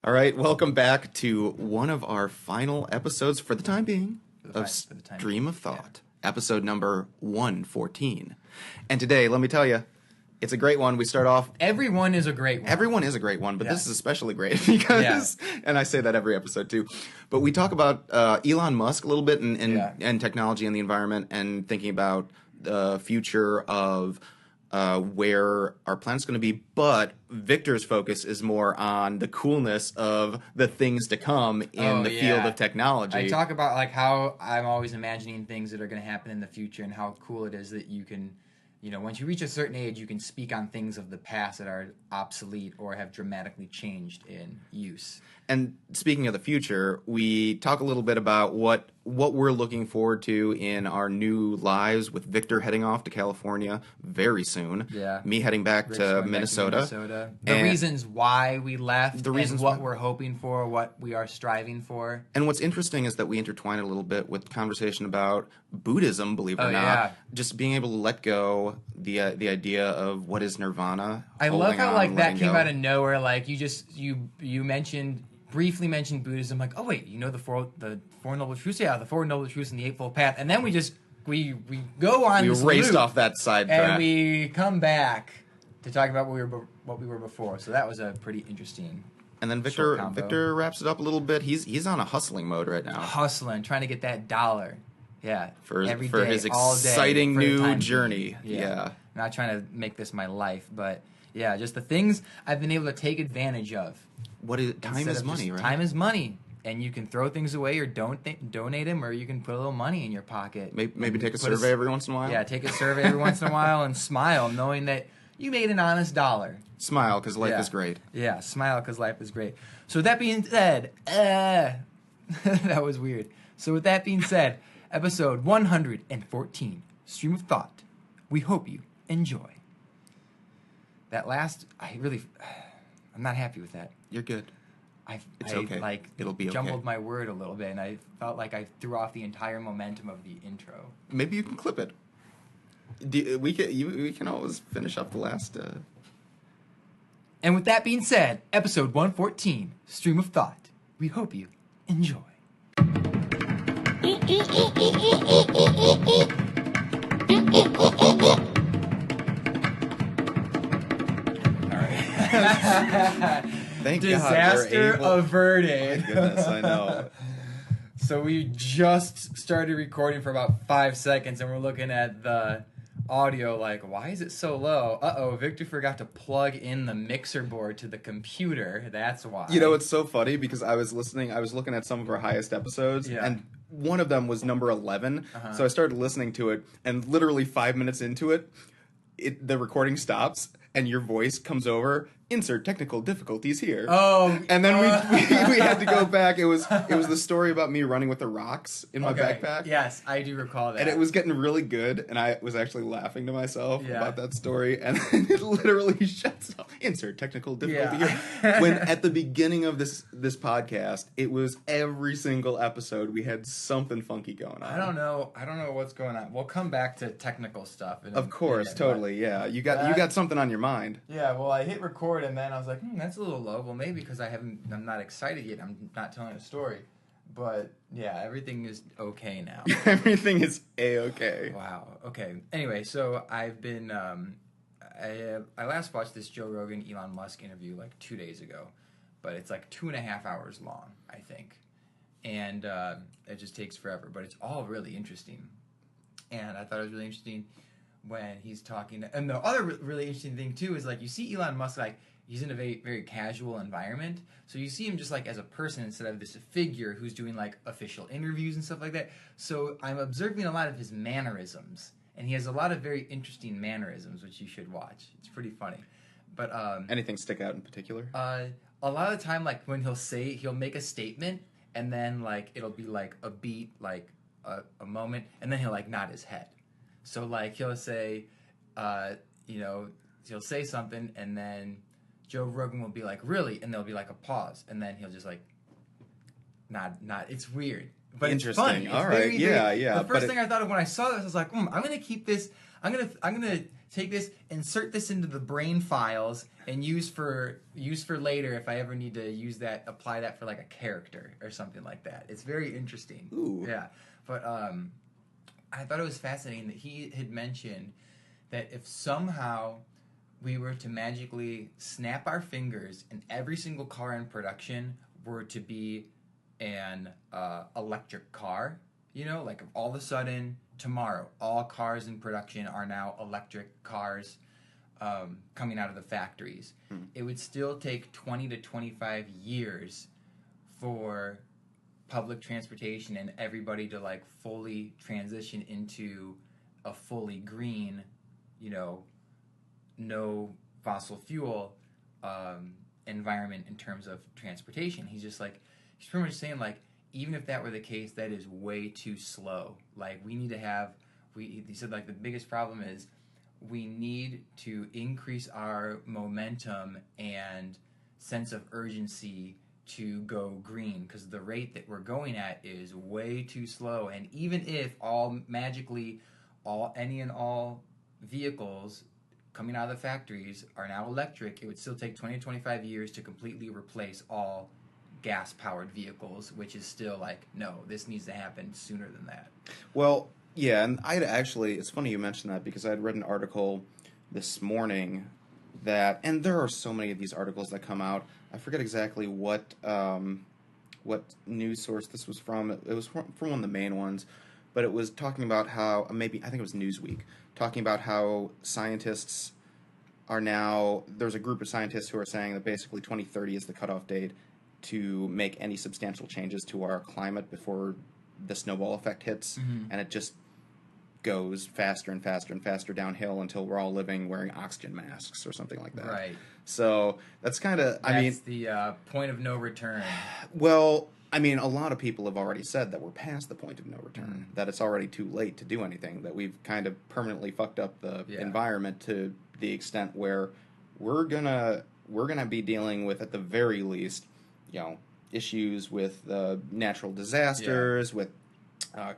All right, welcome back to one of our final episodes for the time being of Stream of Thought, episode number 114. And today, let me tell you, it's a great one. We start off... Everyone is a great one. Everyone is a great one, but this is especially great because... Yeah. And I say that every episode too. But we talk about Elon Musk a little bit and technology and the environment and thinking about the future of... where our planet's going to be, but Victor's focus is more on the coolness of the things to come in the field of technology. I talk about like how I'm always imagining things that are going to happen in the future and how cool it is that you can, you know, once you reach a certain age, you can speak on things of the past that are obsolete or have dramatically changed in use. And speaking of the future, we talk a little bit about what we're looking forward to in our new lives, with Victor heading off to California very soon. Yeah. Me heading back to Minnesota. The reasons why we left, the reasons and what we're hoping for, what we are striving for. And what's interesting is that we intertwine it a little bit with conversation about Buddhism, believe it or not. Yeah. Just being able to let go the idea of what is nirvana. I love how like that came out of nowhere. Like you briefly mentioned Buddhism, like, oh wait, you know the Four Noble Truths? Yeah, the Four Noble Truths and the Eightfold Path. And then we go on this raced loop, off that side track. and we come back to talk about what we were before. So that was a pretty interesting. And then Victor wraps it up a little bit. He's on a hustling mode right now. Hustling, trying to get that dollar. Yeah, for his exciting new journey. Yeah. Not trying to make this my life, but yeah, just the things I've been able to take advantage of. Time is money, right? Time is money, and you can throw things away or donate them, or you can put a little money in your pocket. Maybe take a survey every once in a while. Yeah, take a survey every once in a while and smile, knowing that you made an honest dollar. Smile, because life is great. Yeah, smile, because life is great. So with that being said, that was weird. So with that being said, episode 114, Stream of Thought. We hope you enjoy. That last, I'm not happy with that. You're good. It's okay. Like, it'll be jumbled my word a little bit, and I felt like I threw off the entire momentum of the intro. Maybe you can clip it. We can always finish up the last. And with that being said, episode 114, Stream of Thought. We hope you enjoy. Thank Disaster averted. My goodness, I know. So we just started recording for about 5 seconds, and we're looking at the audio like, why is it so low? Uh-oh, Victor forgot to plug in the mixer board to the computer. That's why. You know, it's so funny because I was looking at some of our highest episodes, and one of them was number 11. So I started listening to it, and literally 5 minutes into it, the recording stops, and your voice comes over. Insert technical difficulties here. Oh, and then we had to go back. It was the story about me running with the rocks in my backpack. Yes, I do recall that. And it was getting really good, and I was actually laughing to myself about that story. And then it literally shuts off. Insert technical difficulty here. When at the beginning of this podcast, it was every single episode we had something funky going on. I don't know what's going on. We'll come back to technical stuff. Of course, totally. Yeah, you got something on your mind. Yeah. Well, I hit record. And then I was like, that's a little low. Well, maybe because I'm not excited yet. I'm not telling a story. But, yeah, everything is okay now. Everything is A-okay. Wow. Okay. Anyway, so I've been... I last watched this Joe Rogan, Elon Musk interview like 2 days ago. But it's like 2.5 hours long, I think. And it just takes forever. But it's all really interesting. And I thought it was really interesting when he's talking. And the other really interesting thing, too, is like you see Elon Musk like... He's in a very, very casual environment. So you see him just like as a person instead of this figure who's doing like official interviews and stuff like that. So I'm observing a lot of his mannerisms. And he has a lot of very interesting mannerisms, which you should watch. It's pretty funny. But anything stick out in particular? A lot of the time, like when he'll make a statement, and then like it'll be like a beat, like a moment, and then he'll like nod his head. So like he'll say, he'll say something, and then Joe Rogan will be like, really? And there'll be like a pause. And then he'll just like nod. It's weird. but Interesting. It's funny. All right. Yeah. The first thing I thought of when I saw this, I was like, I'm gonna keep this. I'm gonna take this, insert this into the brain files, and use for later if I ever need to use that, apply that for like a character or something like that. It's very interesting. Ooh. Yeah, but I thought it was fascinating that he had mentioned that if somehow we were to magically snap our fingers and every single car in production were to be an electric car, like all of a sudden tomorrow all cars in production are now electric cars coming out of the factories, it would still take 20 to 25 years for public transportation and everybody to like fully transition into a fully green, no fossil fuel environment in terms of transportation. He's pretty much saying like, even if that were the case, that is way too slow. Like we need to have, he said like the biggest problem is we need to increase our momentum and sense of urgency to go green, because the rate that we're going at is way too slow. And even if any and all vehicles coming out of the factories are now electric, it would still take 20 to 25 years to completely replace all gas-powered vehicles, which is still like, no, this needs to happen sooner than that. Well, yeah, and it's funny you mentioned that, because I had read an article this morning and there are so many of these articles that come out. I forget exactly what news source this was from. It was from one of the main ones, but it was talking about how, I think it was Newsweek, talking about how scientists are now, there's a group of scientists who are saying that basically 2030 is the cutoff date to make any substantial changes to our climate before the snowball effect hits, and it just goes faster and faster and faster downhill until we're all living wearing oxygen masks or something like that. Right. So that's kind of, that's the point of no return. Well, a lot of people have already said that we're past the point of no return, that it's already too late to do anything, that we've kind of permanently fucked up the environment to the extent where we're gonna be dealing with, at the very least, issues with natural disasters, with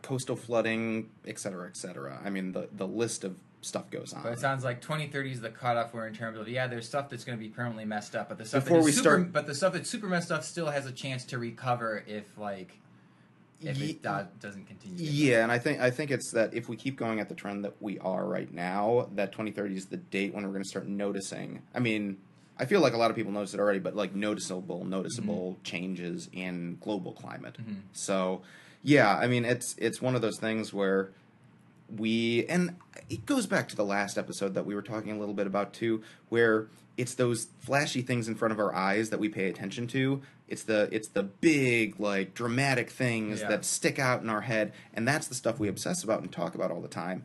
coastal flooding, et cetera, et cetera. The list of stuff goes on. But it sounds like 2030 is the cutoff where, in terms of, there's stuff that's going to be permanently messed up, but the stuff but the stuff that's super messed up still has a chance to recover if it doesn't continue. Yeah, and I think it's that if we keep going at the trend that we are right now, that 2030 is the date when we're going to start noticing. I feel like a lot of people notice it already, but like noticeable changes in global climate. So, yeah, it's one of those things where and it goes back to the last episode that we were talking a little bit about too, where it's those flashy things in front of our eyes that we pay attention to. It's the big, like, dramatic things that stick out in our head, and that's the stuff we obsess about and talk about all the time.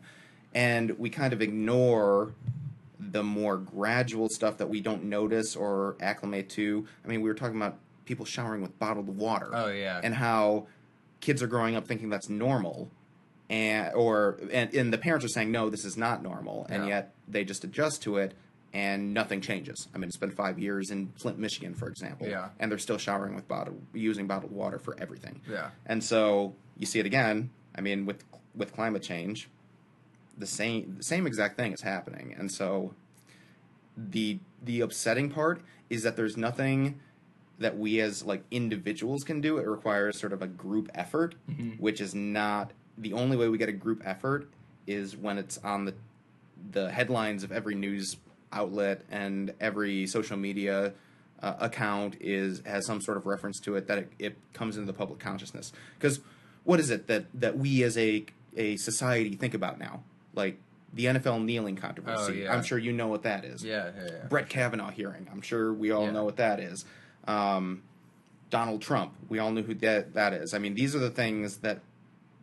And we kind of ignore the more gradual stuff that we don't notice or acclimate to. We were talking about people showering with bottled water. Oh, yeah. And how kids are growing up thinking that's normal. And the parents are saying, no, this is not normal. And yet they just adjust to it and nothing changes. It's been 5 years in Flint, Michigan, for example. Yeah. And they're still showering using bottled water for everything. Yeah. And so you see it again. With climate change, the same exact thing is happening. And so the upsetting part is that there's nothing that we as like individuals can do. It requires sort of a group effort, which is not the only way we get a group effort is when it's on the headlines of every news outlet and every social media account has some sort of reference to it, that it comes into the public consciousness. Because what is it that we as a society think about now? Like the NFL kneeling controversy. Oh, yeah. I'm sure you know what that is. Yeah. Brett Kavanaugh hearing. I'm sure we all know what that is. Donald Trump. We all knew who that is. These are the things that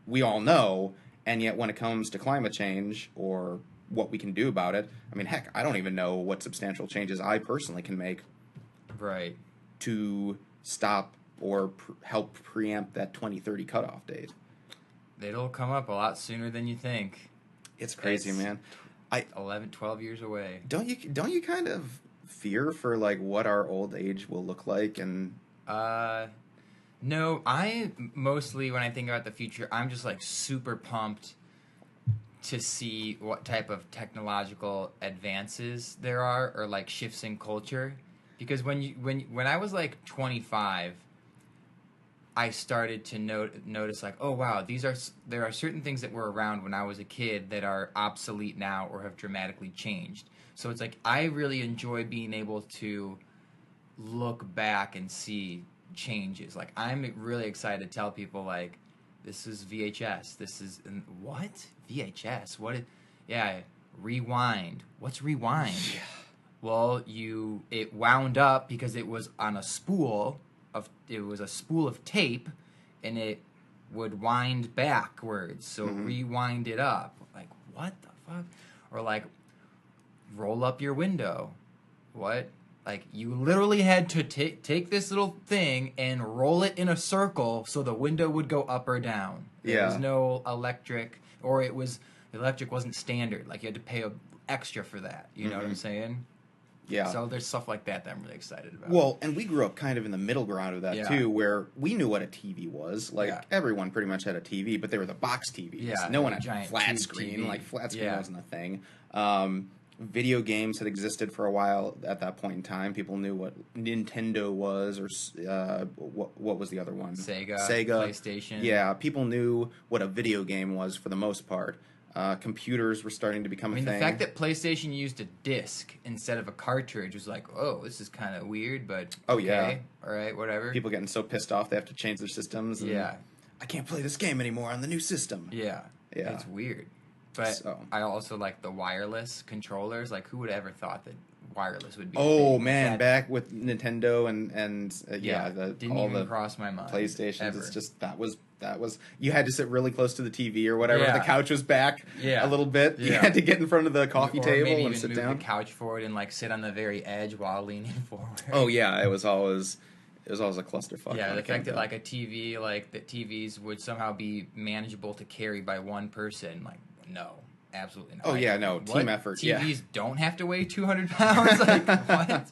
we all know, and yet when it comes to climate change or what we can do about it, heck, I don't even know what substantial changes I personally can make to stop or help preempt that 2030 cutoff date. It'll come up a lot sooner than you think. It's crazy, man. 12 years away. Don't you kind of fear for like what our old age will look like? And No, mostly, when I think about the future, I'm just like super pumped to see what type of technological advances there are, or like shifts in culture. Because when I was like 25, I started to notice like, oh wow, there are certain things that were around when I was a kid that are obsolete now or have dramatically changed. So it's like I really enjoy being able to look back and see changes. Like I'm really excited to tell people like, this is VHS. This is what VHS? Yeah, rewind. What's rewind? Yeah. Well, it wound up because it was on a spool of tape, and it would wind backwards. So rewind it up. Like what the fuck? Or like roll up your window. What? Like you literally had to take this little thing and roll it in a circle so the window would go up or down. There was no electric, or the electric wasn't standard. Like you had to pay extra for that. You know what I'm saying? Yeah. So there's stuff like that I'm really excited about. Well, and we grew up kind of in the middle ground of that too, where we knew what a TV was. Like everyone pretty much had a TV, but they were the box TVs. Yeah, no one had flat screen. TV. Like flat screen wasn't a thing. Video games had existed for a while at that point in time. People knew what Nintendo was, or what was the other one? Sega, PlayStation. Yeah, people knew what a video game was for the most part. Computers were starting to become a thing. The fact that PlayStation used a disc instead of a cartridge was like, oh, this is kind of weird, but okay, all right, whatever. People getting so pissed off they have to change their systems. And I can't play this game anymore on the new system. Yeah, it's weird. But I also like the wireless controllers. Like, who would have ever thought that wireless would be? Oh man, back with Nintendo and didn't even cross my mind. PlayStations. Ever. It's just that was you had to sit really close to the TV or whatever. The couch was back a little bit. You had to get in front of the coffee table and sit down. Move the couch forward and like sit on the very edge while leaning forward. Oh yeah, it was always a clusterfuck. Yeah, the fact that like a TV, like that TVs would somehow be manageable to carry by one person, like. No, absolutely not. Oh yeah, no, team effort. TVs don't have to weigh 200 pounds. Like what?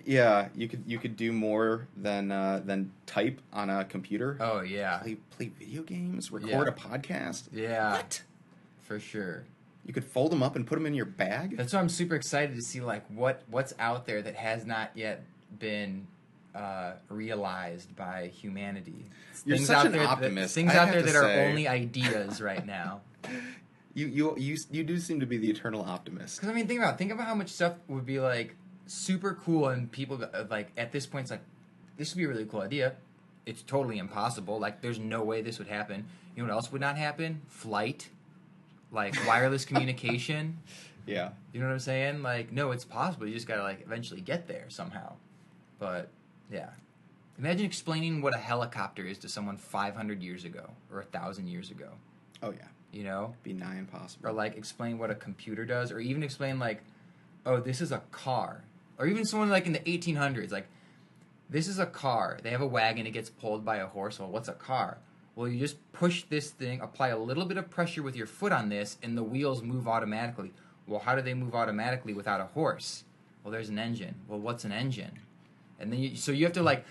Yeah, you could do more than type on a computer. Oh yeah, play video games, record a podcast. Yeah, what? For sure. You could fold them up and put them in your bag. That's why I'm super excited to see like what's out there that has not yet been realized by humanity. You're such an optimist. Things out there that are only ideas right now. You do seem to be the eternal optimist. Because I mean, think about how much stuff would be like super cool, and people like at this point, it's like this would be a really cool idea. It's totally impossible. Like, there's no way this would happen. You know what else would not happen? Flight, like wireless communication. Yeah. You know what I'm saying? Like, no, it's possible. You just gotta like eventually get there somehow. But yeah. Imagine explaining what a helicopter is to someone 500 years ago or 1,000 years ago. Oh, yeah. You know? Be nigh impossible. Or, like, explain what a computer does. Or even explain, like, oh, this is a car. Or even someone, like, in the 1800s. Like, this is a car. They have a wagon. It gets pulled by a horse. Well, what's a car? Well, you just push this thing, apply a little bit of pressure with your foot on this, and the wheels move automatically. Well, how do they move automatically without a horse? Well, there's an engine. Well, what's an engine? And then you have to, like...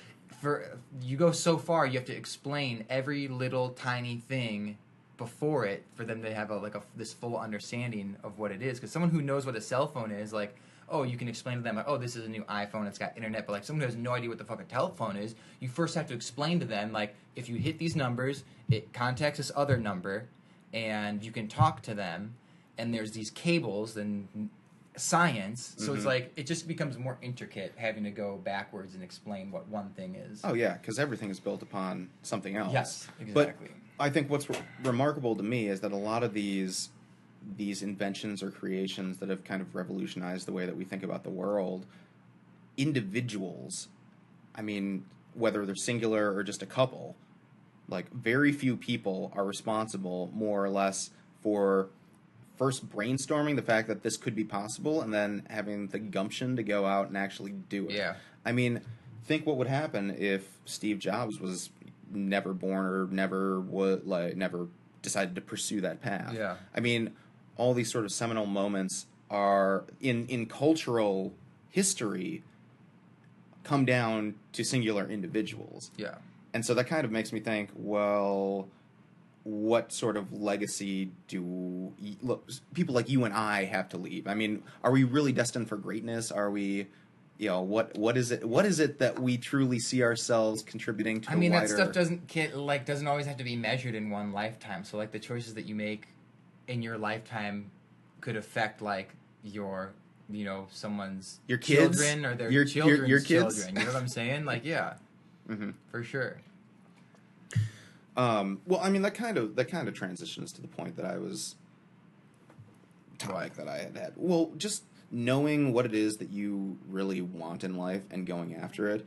you go so far, you have to explain every little tiny thing before it for them to have this full understanding of what it is. Because someone who knows what a cell phone is, like, oh, you can explain to them, like, oh, this is a new iPhone, it's got internet. But like someone who has no idea what the fuck a telephone is, you first have to explain to them, like, if you hit these numbers, it contacts this other number, and you can talk to them, and there's these cables and science. So it's like it just becomes more intricate having to go backwards and explain what one thing is. Oh yeah, because everything is built upon something else. Yes, exactly. But I think what's remarkable to me is that a lot of these inventions or creations that have kind of revolutionized the way that we think about the world, individuals, I mean, whether they're singular or just a couple, like very few people are responsible more or less for first brainstorming the fact that this could be possible and then having the gumption to go out and actually do it. Yeah. I mean, think what would happen if Steve Jobs was never born or never decided to pursue that path. Yeah. I mean, all these sort of seminal moments are in cultural history come down to singular individuals. Yeah. And so that kind of makes me think, well, what sort of legacy do people like you and I have to leave? I mean, are we really destined for greatness? Are we, what is it? What is it that we truly see ourselves contributing to? That stuff doesn't always have to be measured in one lifetime. So like the choices that you make in your lifetime could affect like your someone's your kids children or their children's your kids. children. You know what I'm saying? Like yeah, for sure. Well, I mean that kind of transitions to the point that I was that I had. Well, just knowing what it is that you really want in life and going after it,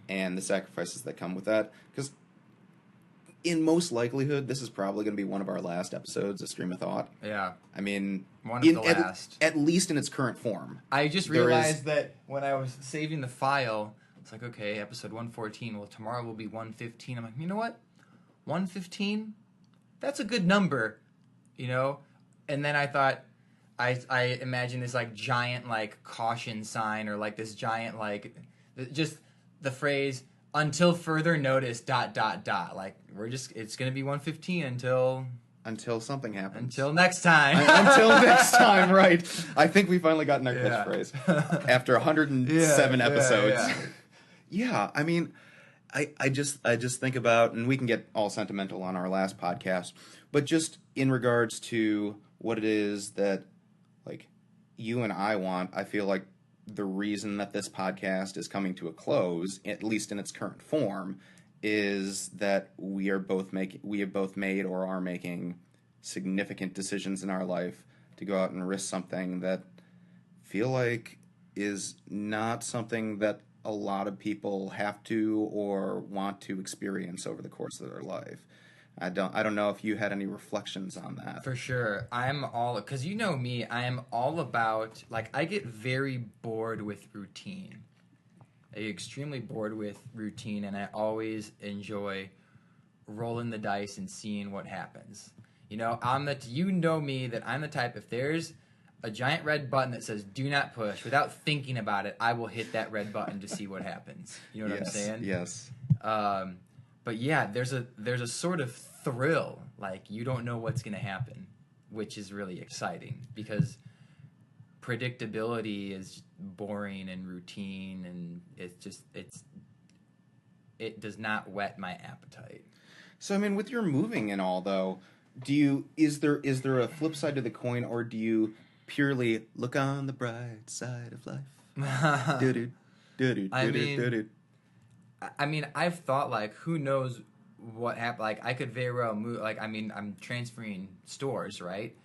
and the sacrifices that come with that. Because in most likelihood, this is probably going to be one of our last episodes of Stream of Thought. Yeah. I mean, one of the last. At least in its current form. I just realized that when I was saving the file, it's like, okay, episode 114. Well, tomorrow will be 115. I'm like, you know what? 115? That's a good number, And then I thought, I imagined this like giant like caution sign or like this giant like just the phrase until further notice ... Like it's gonna be 115 until something happens. Until next time. Until next time, right? I think we finally gotten our catchphrase after 107 episodes. Yeah, I mean. I just think about, and we can get all sentimental on our last podcast, but just in regards to what it is that, like, you and I want, I feel like the reason that this podcast is coming to a close, at least in its current form, is that we have both made or are making significant decisions in our life to go out and risk something that feel like is not something that a lot of people have to or want to experience over the course of their life. I don't know if you had any reflections on that. For sure. Because you know me, I am all about, like, I get very bored with routine. I get extremely bored with routine, and I always enjoy rolling the dice and seeing what happens. You know me, that I'm the type, if there's a giant red button that says "Do not push," without thinking about it, I will hit that red button to see what happens. You know what I'm saying? Yes. But yeah, there's a sort of thrill, like you don't know what's going to happen, which is really exciting because predictability is boring and routine, and it does not whet my appetite. So I mean, with your moving and all though, is there a flip side to the coin, or do you purely look on the bright side of life? I mean, I've thought, like, who knows what happened. Like, I could very well move. Like, I mean, I'm transferring stores, right?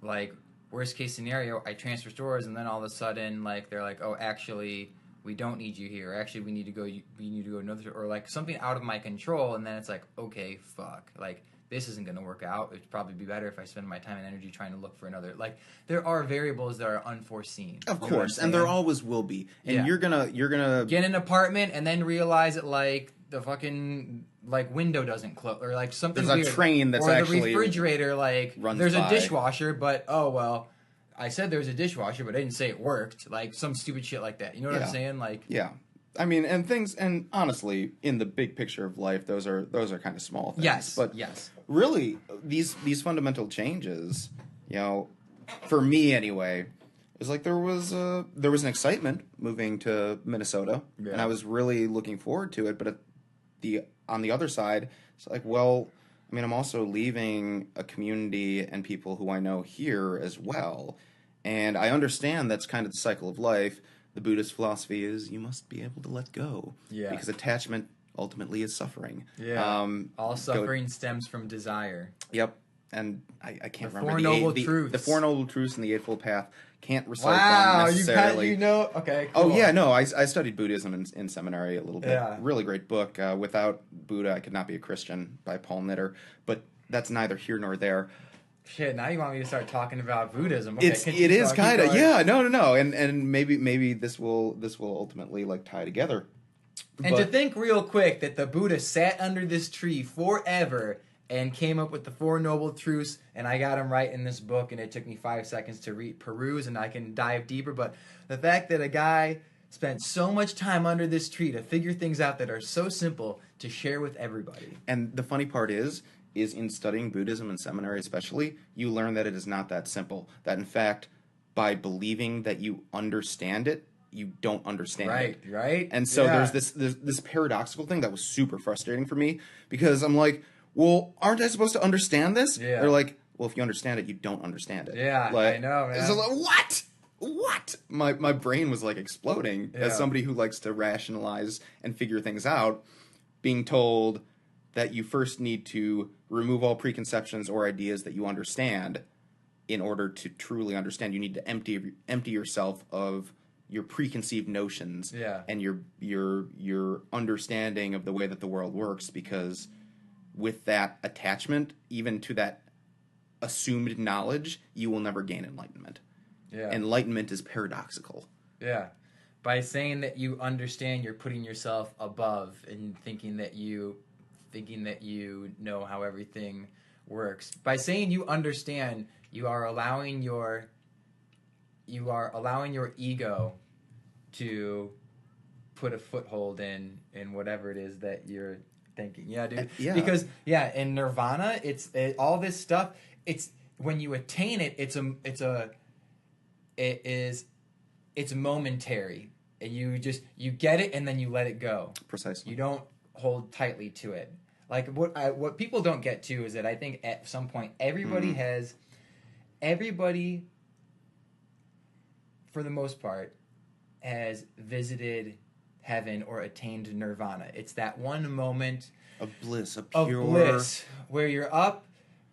Like, worst case scenario, I transfer stores, and then all of a sudden, like, they're like, oh, actually, we don't need you here. Actually, we need to go another store, or like something out of my control. And then it's like, okay, fuck, like, this isn't going to work out. It'd probably be better if I spend my time and energy trying to look for another. Like, there are variables that are unforeseen. Of course, and there always will be. And you're gonna get an apartment and then realize that, like, the fucking, like, window doesn't close, or like something there's weird. A train that's or actually the refrigerator, like, there's by. A dishwasher, but oh well, I said there was a dishwasher, but I didn't say it worked. Like some stupid shit like that. You know what I'm saying? Like, yeah. I mean, and honestly, in the big picture of life, those are kind of small things. Yes, but yes. Really, these fundamental changes, for me anyway, is like there was an excitement moving to Minnesota, and I was really looking forward to it. But on the other side, it's like, well, I mean, I'm also leaving a community and people who I know here as well, and I understand that's kind of the cycle of life. The Buddhist philosophy is you must be able to let go. Yeah. Because attachment ultimately is suffering. Yeah. All suffering stems from desire. Yep. And I can't remember Four Noble Truths. The Four Noble Truths and the Eightfold Path. Can't recite them necessarily. Okay, cool. Oh, yeah, no, I studied Buddhism in seminary a little bit. Yeah. Really great book. Without Buddha, I Could Not Be a Christian by Paul Knitter. But that's neither here nor there. Shit, now you want me to start talking about Buddhism. Okay, it is kind of, yeah, no. And maybe this will ultimately, like, tie together. And to think real quick that the Buddha sat under this tree forever and came up with the Four Noble Truths, and I got them right in this book, and it took me 5 seconds to peruse, and I can dive deeper. But the fact that a guy spent so much time under this tree to figure things out that are so simple to share with everybody. And the funny part is in studying Buddhism in seminary especially, you learn that it is not that simple. That in fact, by believing that you understand it, you don't understand it. Right. And so there's this paradoxical thing that was super frustrating for me, because I'm like, well, aren't I supposed to understand this? Yeah. They're like, well, if you understand it, you don't understand it. Yeah, like, I know, man. So like, what? My brain was like exploding as somebody who likes to rationalize and figure things out, being told that you first need to remove all preconceptions or ideas that you understand in order to truly understand. You need to empty yourself of your preconceived notions and your understanding of the way that the world works, because with that attachment, even to that assumed knowledge, you will never gain enlightenment. Yeah. Enlightenment is paradoxical. Yeah. By saying that you understand, you're putting yourself above and thinking that you know how everything works. By saying you understand, you are allowing your ego to put a foothold in whatever it is that you're thinking. Yeah, dude. Yeah. Because in Nirvana, all this stuff. It's when you attain it. It's momentary, and you get it, and then you let it go. Precisely. You don't hold tightly to it. Like what people don't get to is that I think at some point everybody for the most part has visited heaven or attained nirvana. It's that one moment of bliss, where you're up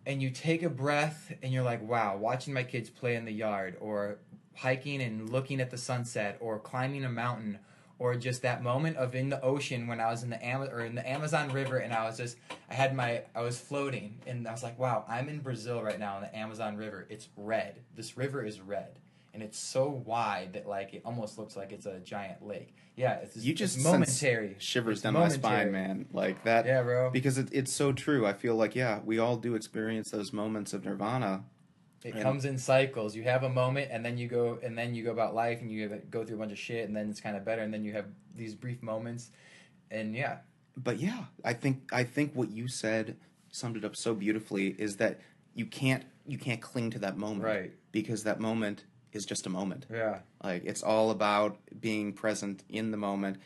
and you take a breath and you're like, wow, watching my kids play in the yard, or hiking and looking at the sunset, or climbing a mountain, or just that moment of in the ocean when I was in the Amazon River, and I was floating, and I was like, wow, I'm in Brazil right now in the Amazon River. It's red. This river is red, and it's so wide that like it almost looks like it's a giant lake. Yeah, it's momentary. Shivers down my spine, man. Like that. Yeah, bro. Because it's so true. I feel like we all do experience those moments of nirvana. It comes in cycles. You have a moment, and then you go about life, and you go through a bunch of shit, and then it's kind of better, and then you have these brief moments, and yeah. But yeah, I think what you said summed it up so beautifully, is that you can't cling to that moment, right? Because that moment is just a moment. Yeah. Like it's all about being present in the moment,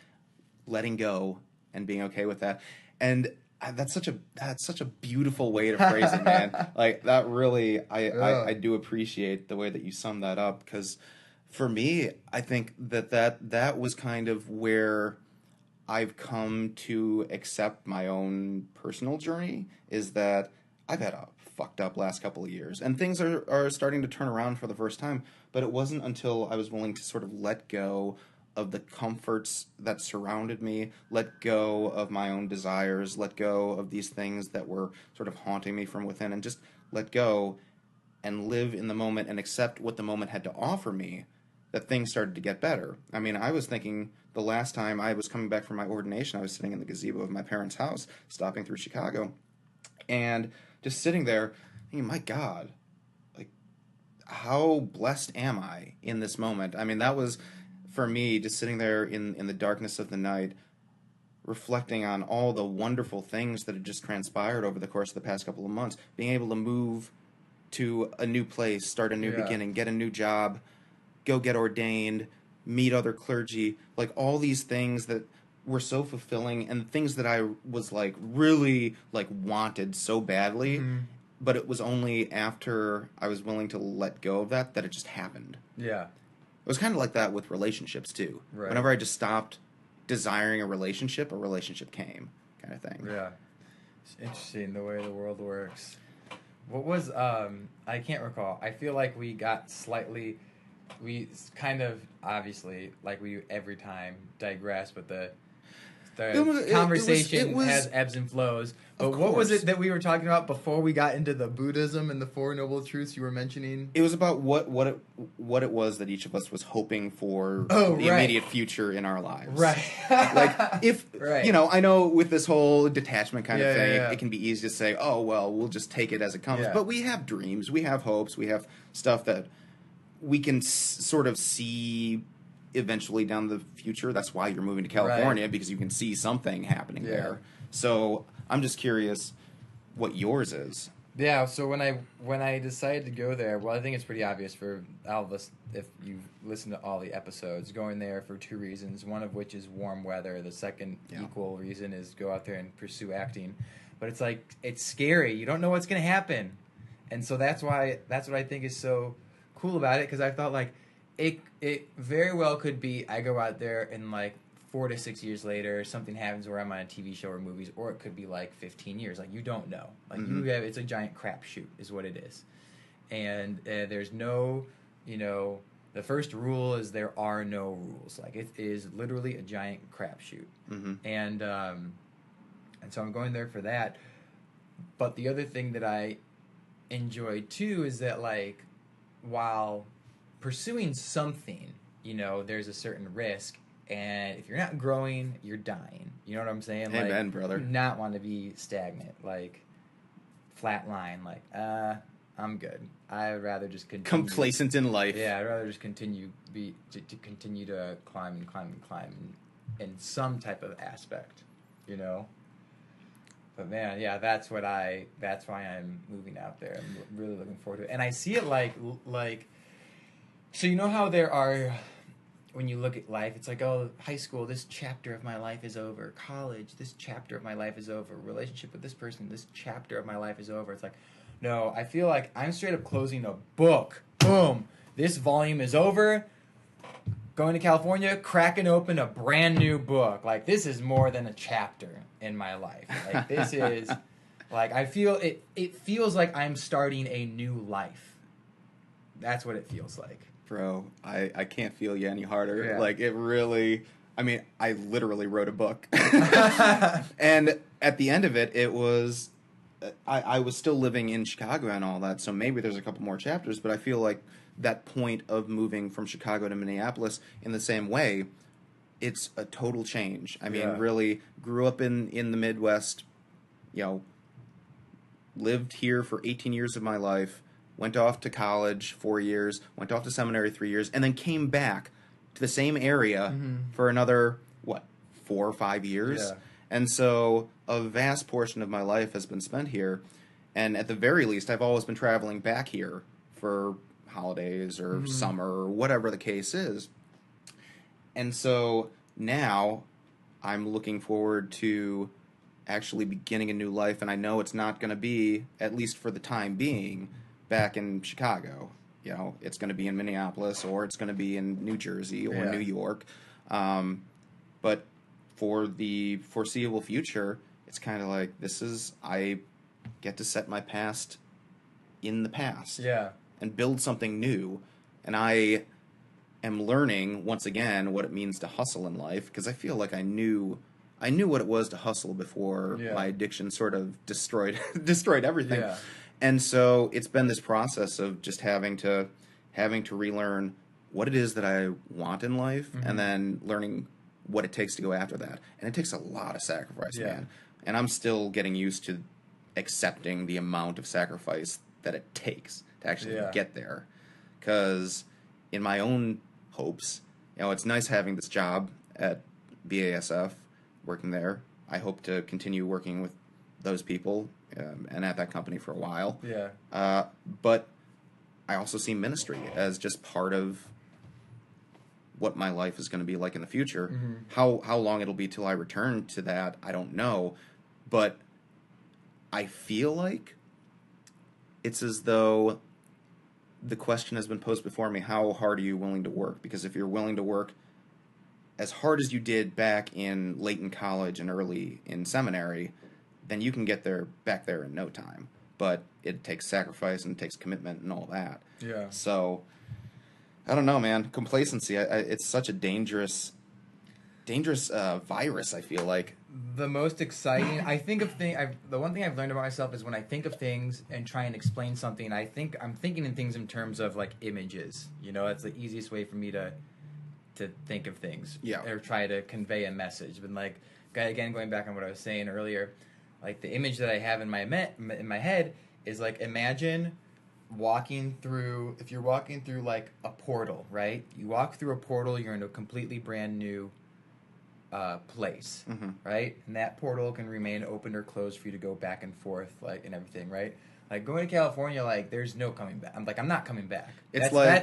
letting go, and being okay with that. And that's such a beautiful way to phrase it, man. Like that really, I do appreciate the way that you sum that up, because for me, I think that was kind of where I've come to accept my own personal journey, is that I've had a fucked up last couple of years, and things are starting to turn around for the first time, but it wasn't until I was willing to sort of let go of the comforts that surrounded me, let go of my own desires, let go of these things that were sort of haunting me from within, and just let go and live in the moment and accept what the moment had to offer me, that things started to get better. I mean, I was thinking the last time I was coming back from my ordination, I was sitting in the gazebo of my parents' house, stopping through Chicago, and just sitting there thinking, my God, like, how blessed am I in this moment? I mean, that was, for me, just sitting there in the darkness of the night, reflecting on all the wonderful things that had just transpired over the course of the past couple of months, being able to move to a new place, start a new beginning, get a new job, go get ordained, meet other clergy, like all these things that were so fulfilling, and things that I was like really like wanted so badly, but it was only after I was willing to let go of that it just happened. Yeah. It was kind of like that with relationships too. Right. Whenever I just stopped desiring a relationship came, kind of thing. Yeah. It's interesting the way the world works. What was I can't recall. I feel like we kind of obviously, like we every time digress, but the conversation has ebbs and flows. But what was it that we were talking about before we got into the Buddhism and the Four Noble Truths you were mentioning? It was about what it was that each of us was hoping for the immediate future in our lives. Right. Like if I know with this whole detachment kind of thing, it can be easy to say, oh well, we'll just take it as it comes. Yeah. But we have dreams, we have hopes, we have stuff that we can sort of see eventually down the future, that's why you're moving to California, because you can see something happening there. So I'm just curious what yours is. Yeah, so when I decided to go there, well, I think it's pretty obvious for all of us, if you've listened to all the episodes, going there for 2 reasons, one of which is warm weather. The second equal reason is go out there and pursue acting. But it's like, it's scary. You don't know what's going to happen. And so that's what I think is so cool about it, because I thought, like, it very well could be I go out there and, like, 4 to 6 years later, something happens where I'm on a TV show or movies, or it could be like 15 years. Like, you don't know. Like, it's a giant crapshoot, is what it is. And there's no, the first rule is there are no rules. Like, it is literally a giant crapshoot. And so I'm going there for that. But the other thing that I enjoy too is that, like, while pursuing something, there's a certain risk. And if you're not growing, you're dying. You know what I'm saying? Amen, like, brother. You do not want to be stagnant, like flat line. Like, I'm good. I'd rather just continue. Complacent in life. Yeah, I'd rather just continue to continue to climb and climb and climb in some type of aspect, But man, yeah, that's why I'm moving out there. I'm really looking forward to it, and I see it like, so you know how there are. When you look at life, it's like, oh, high school, this chapter of my life is over. College, this chapter of my life is over. Relationship with this person, this chapter of my life is over. It's like, no, I feel like I'm straight up closing a book. Boom. This volume is over. Going to California, cracking open a brand new book. Like, this is more than a chapter in my life. Like, this is, like, I feel, it feels like I'm starting a new life. That's what it feels like. Bro, I can't feel you any harder. Yeah. Like, it really, I mean, I literally wrote a book. And at the end of it, it was, I was still living in Chicago and all that, so maybe there's a couple more chapters, but I feel like that point of moving from Chicago to Minneapolis in the same way, it's a total change. I mean, really, grew up in the Midwest, lived here for 18 years of my life, went off to college 4 years, went off to seminary 3 years, and then came back to the same area for another, 4 or 5 years? Yeah. And so a vast portion of my life has been spent here, and at the very least, I've always been traveling back here for holidays or summer or whatever the case is. And so now I'm looking forward to actually beginning a new life, and I know it's not going to be, at least for the time being, back in Chicago. It's going to be in Minneapolis, or it's going to be in New Jersey or New York. But for the foreseeable future, it's kind of like, I get to set my past in the past. Yeah. And build something new. And I am learning, once again, what it means to hustle in life, because I feel like I knew what it was to hustle before my addiction sort of destroyed everything. Yeah. And so it's been this process of just having to relearn what it is that I want in life, and then learning what it takes to go after that. And it takes a lot of sacrifice, man. And I'm still getting used to accepting the amount of sacrifice that it takes to actually get there. Because in my own hopes, it's nice having this job at BASF, working there. I hope to continue working with those people and at that company for a while. Yeah. But I also see ministry as just part of what my life is going to be like in the future. How long it'll be till I return to that, I don't know. But I feel like it's as though the question has been posed before me, how hard are you willing to work? Because if you're willing to work as hard as you did back late in college and early in seminary, then you can get back there in no time. But it takes sacrifice and it takes commitment and all that. Yeah. So, I don't know, man. Complacency, it's such a dangerous virus, I feel like. The most exciting, the one thing I've learned about myself is when I think of things and try and explain something, I'm thinking in things in terms of, like, images. It's the easiest way for me to think of things. Yeah. Or try to convey a message. But, like, again, going back on what I was saying earlier, like, the image that I have in my head is, like, imagine if you're walking through like a portal, right? You walk through a portal, you're in a completely brand new place, right? And that portal can remain open or closed for you to go back and forth, like, and everything, right? Like going to California, like there's no coming back. I'm not coming back. It's like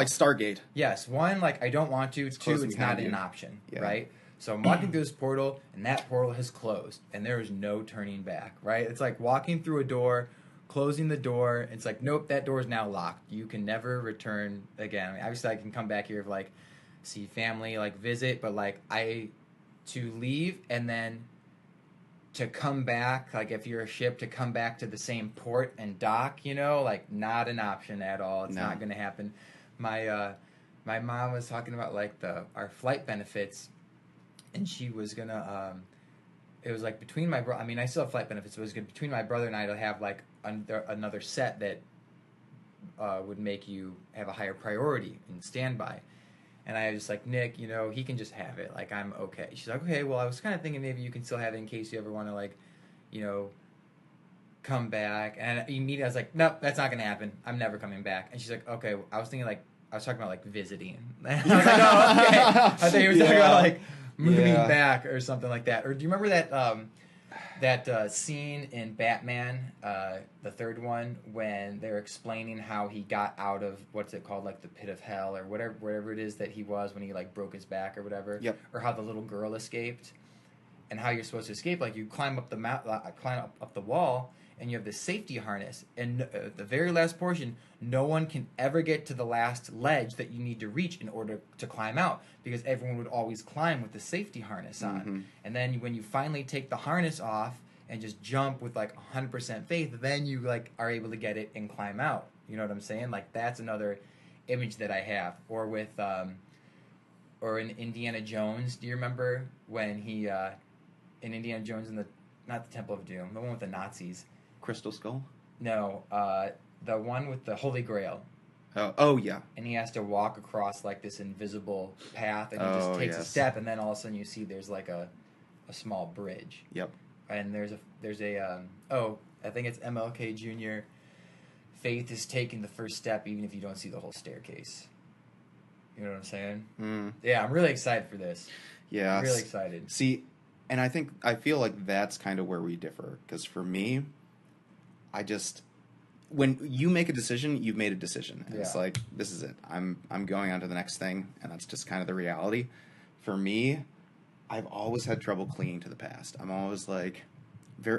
Stargate. Yes, one, like I don't want to. Two, it's not an option, right? So I'm walking through this portal, and that portal has closed, and there is no turning back, right? It's like walking through a door, closing the door. It's like, nope, that door is now locked. You can never return again. I mean, obviously, I can come back here, like, see family, like, visit, but, like, to leave and then to come back, like, if you're a ship, to come back to the same port and dock, you know, like, not an option at all. It's not going to happen. My mom was talking about, like, our flight benefits, and she was going to, it was, like, between my brother, I mean, I still have flight benefits, it was between my brother and I to have, like, another set that would make you have a higher priority in standby. And I was just like, Nick, you know, he can just have it. Like, I'm okay. She's like, okay, well, I was kind of thinking maybe you can still have it in case you ever want to, like, you know, come back. And immediately I was like, nope, that's not going to happen. I'm never coming back. And she's like, okay. I was thinking, like, I was talking about, like, visiting. I was like, oh, okay. I thought you were talking about, like, moving back or something like that. Or do you remember that scene in Batman, the third one, when they're explaining how he got out of, what's it called, like the pit of hell or whatever it is that he was when he like broke his back or whatever, or how the little girl escaped, and how you're supposed to escape, like you climb up up the wall, and you have this safety harness, and the very last portion, no one can ever get to the last ledge that you need to reach in order to climb out, because everyone would always climb with the safety harness on. And then when you finally take the harness off and just jump with like 100% faith, then you like are able to get it and climb out. You know what I'm saying? Like that's another image that I have. Or with or in Indiana Jones, do you remember when he in Indiana Jones not the Temple of Doom, the one with the Nazis? Crystal Skull? No, the one with the Holy Grail. Oh yeah. And he has to walk across like this invisible path, and he just takes a step, and then all of a sudden you see there's like a small bridge. Yep. And there's a I think it's MLK Jr. Faith is taking the first step, even if you don't see the whole staircase. You know what I'm saying? Yeah, I'm really excited for this. Yeah, I'm really excited. See, and I feel like that's kind of where we differ, because for me, when you make a decision, you've made a decision. And it's like, this is it. I'm going on to the next thing, and that's just kind of the reality. For me, I've always had trouble clinging to the past. I'm always like,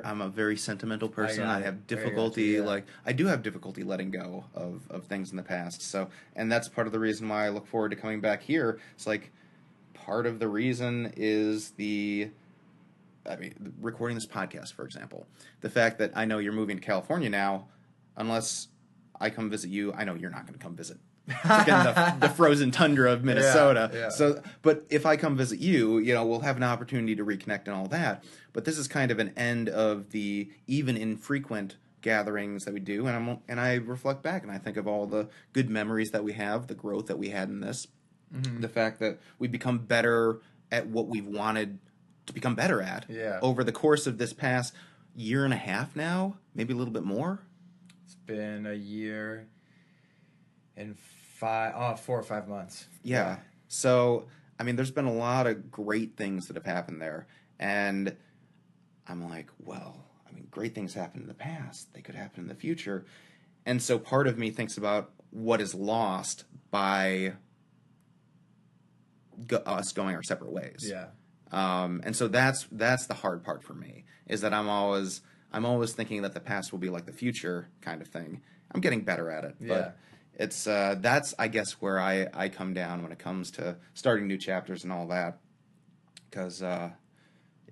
I'm a very sentimental person. I have difficulty, I do have difficulty letting go of things in the past. So, and that's part of the reason why I look forward to coming back here. It's like, part of the reason is recording this podcast, for example. The fact that I know you're moving to California now, unless I come visit you, I know you're not going to come visit the frozen tundra of Minnesota. Yeah. So, but if I come visit you, you know, we'll have an opportunity to reconnect and all that. But this is kind of an end of the even infrequent gatherings that we do, and I reflect back and I think of all the good memories that we have, the growth that we had in this, the fact that we become better at what we've wanted to become better at over the course of this past year and a half now, maybe a little bit more. It's been a year and 4 or 5 months. Yeah. So, I mean, there's been a lot of great things that have happened there. And I'm like, well, I mean, great things happened in the past. They could happen in the future. And so part of me thinks about what is lost by us going our separate ways. Yeah. And so that's the hard part for me, is that I'm always thinking that the past will be like the future kind of thing. I'm getting better at it, but it's that's I guess where I come down when it comes to starting new chapters and all that, because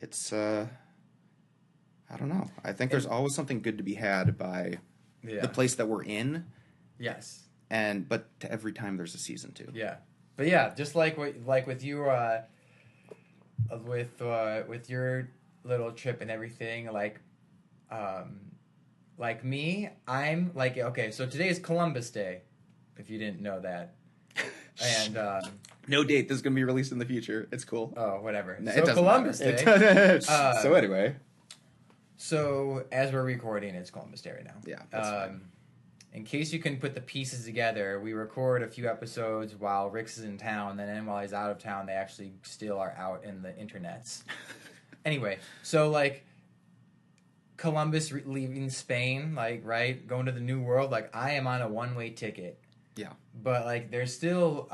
it's I don't know. I think there's always something good to be had by the place that we're in. Yes. But to every time there's a season too. Yeah. But yeah, just like with you with your little trip and everything, like me, I'm like, okay, so today is Columbus Day, if you didn't know that. And no date. This is going to be released in the future. It's cool. Oh, whatever. No, so Columbus Day. So anyway. So as we're recording, it's Columbus Day right now. Yeah. That's fine. in case you can put the pieces together, we record a few episodes while Rick's is in town, and then while he's out of town, they actually still are out in the internets. Anyway, so, like, Columbus leaving Spain, like, right, going to the New World, like, I am on a one-way ticket. Yeah. But, like, there's still,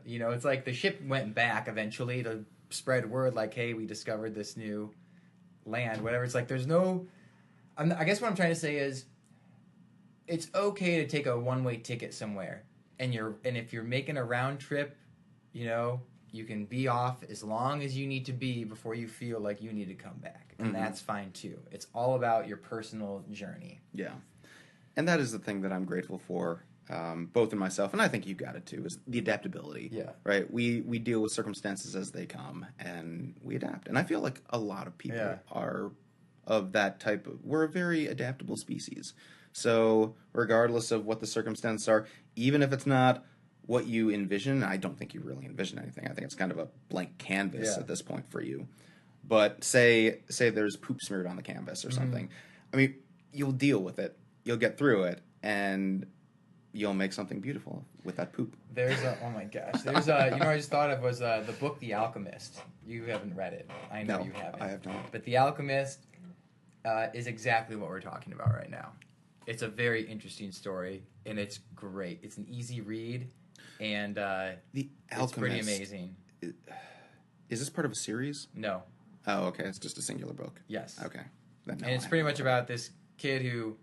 you know, it's like the ship went back eventually to spread word, like, hey, we discovered this new land, whatever. It's like, there's no... I guess what I'm trying to say is, it's okay to take a one-way ticket somewhere, and if you're making a round trip, you know, you can be off as long as you need to be before you feel like you need to come back, and that's fine too. It's all about your personal journey. Yeah, and that is the thing that I'm grateful for, both in myself, and I think you got it too, is the adaptability. Yeah, right. We deal with circumstances as they come, and we adapt. And I feel like a lot of people are of that type. We're a very adaptable species. So regardless of what the circumstances are, even if it's not what you envision, I don't think you really envision anything. I think it's kind of a blank canvas at this point for you. But say there's poop smeared on the canvas or something. I mean, you'll deal with it. You'll get through it, and you'll make something beautiful with that poop. Oh my gosh. There's you know what I just thought of was the book The Alchemist. You haven't read it. I know you haven't. I have not. But The Alchemist is exactly what we're talking about right now. It's a very interesting story, and it's great. It's an easy read, and The Alchemist, it's pretty amazing. Is this part of a series? No. Oh, okay. It's just a singular book. Yes. Okay. And it's pretty much about this kid who